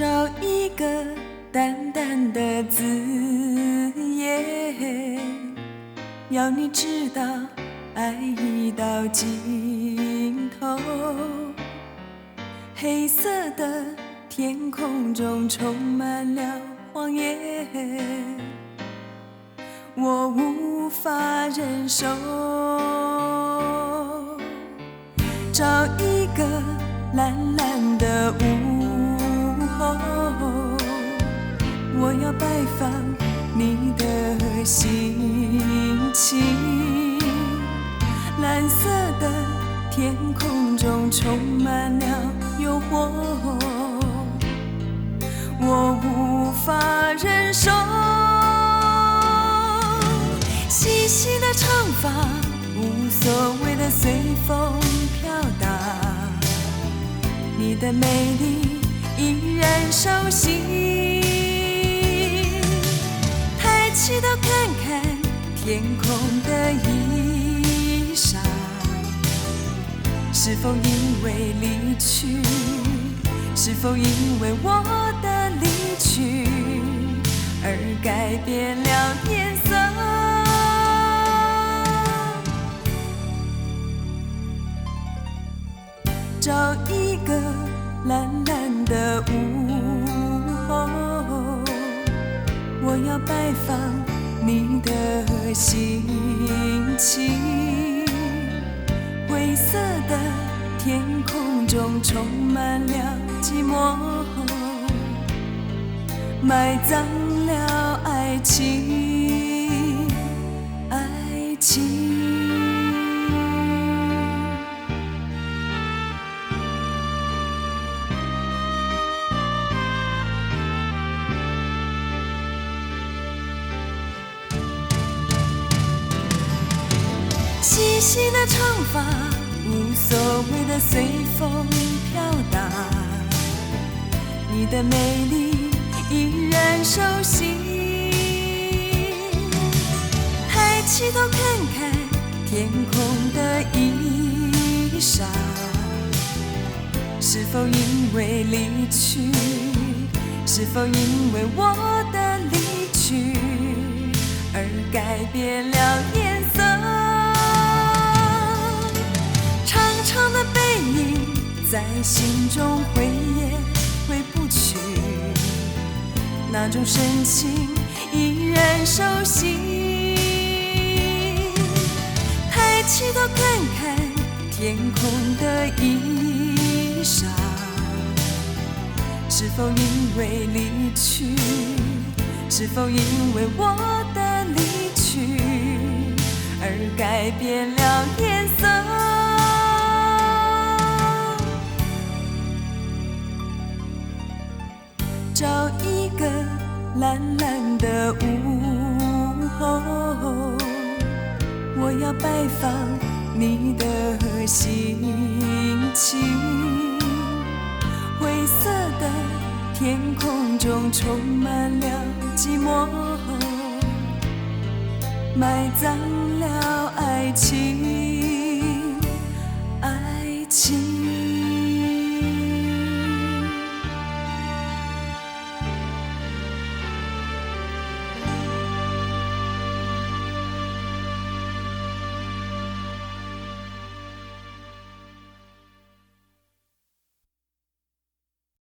找一个淡淡的字眼，要你知道爱已到尽头。黑色的天空中充满了谎言，我无法忍受。找一个蓝蓝的午后，我要拜访你的心情。蓝色的天空中充满了诱惑，我无法忍受。细细的长发，无所谓的随风飘荡，你的美丽依然熟悉。抬起头看看天空的衣裳，是否因为离去，是否因为我的离去而改变了颜色？找一个蓝蓝的午后，我要拜访你的心情。灰色的天空中充满了寂寞，埋葬了爱情，爱情。细细的长发，无所谓的随风飘荡，你的美丽依然熟悉。抬起头看看天空的衣裳，是否因为离去，是否因为我的离去而改变了颜色？长的背影在心中挥也挥不去，那种深情依然熟悉。抬起头看看天空的衣裳，是否因为离去，是否因为我的离去而改变了颜色？找一个蓝蓝的午后，我要拜访你的心情。灰色的天空中充满了寂寞，埋葬了爱情。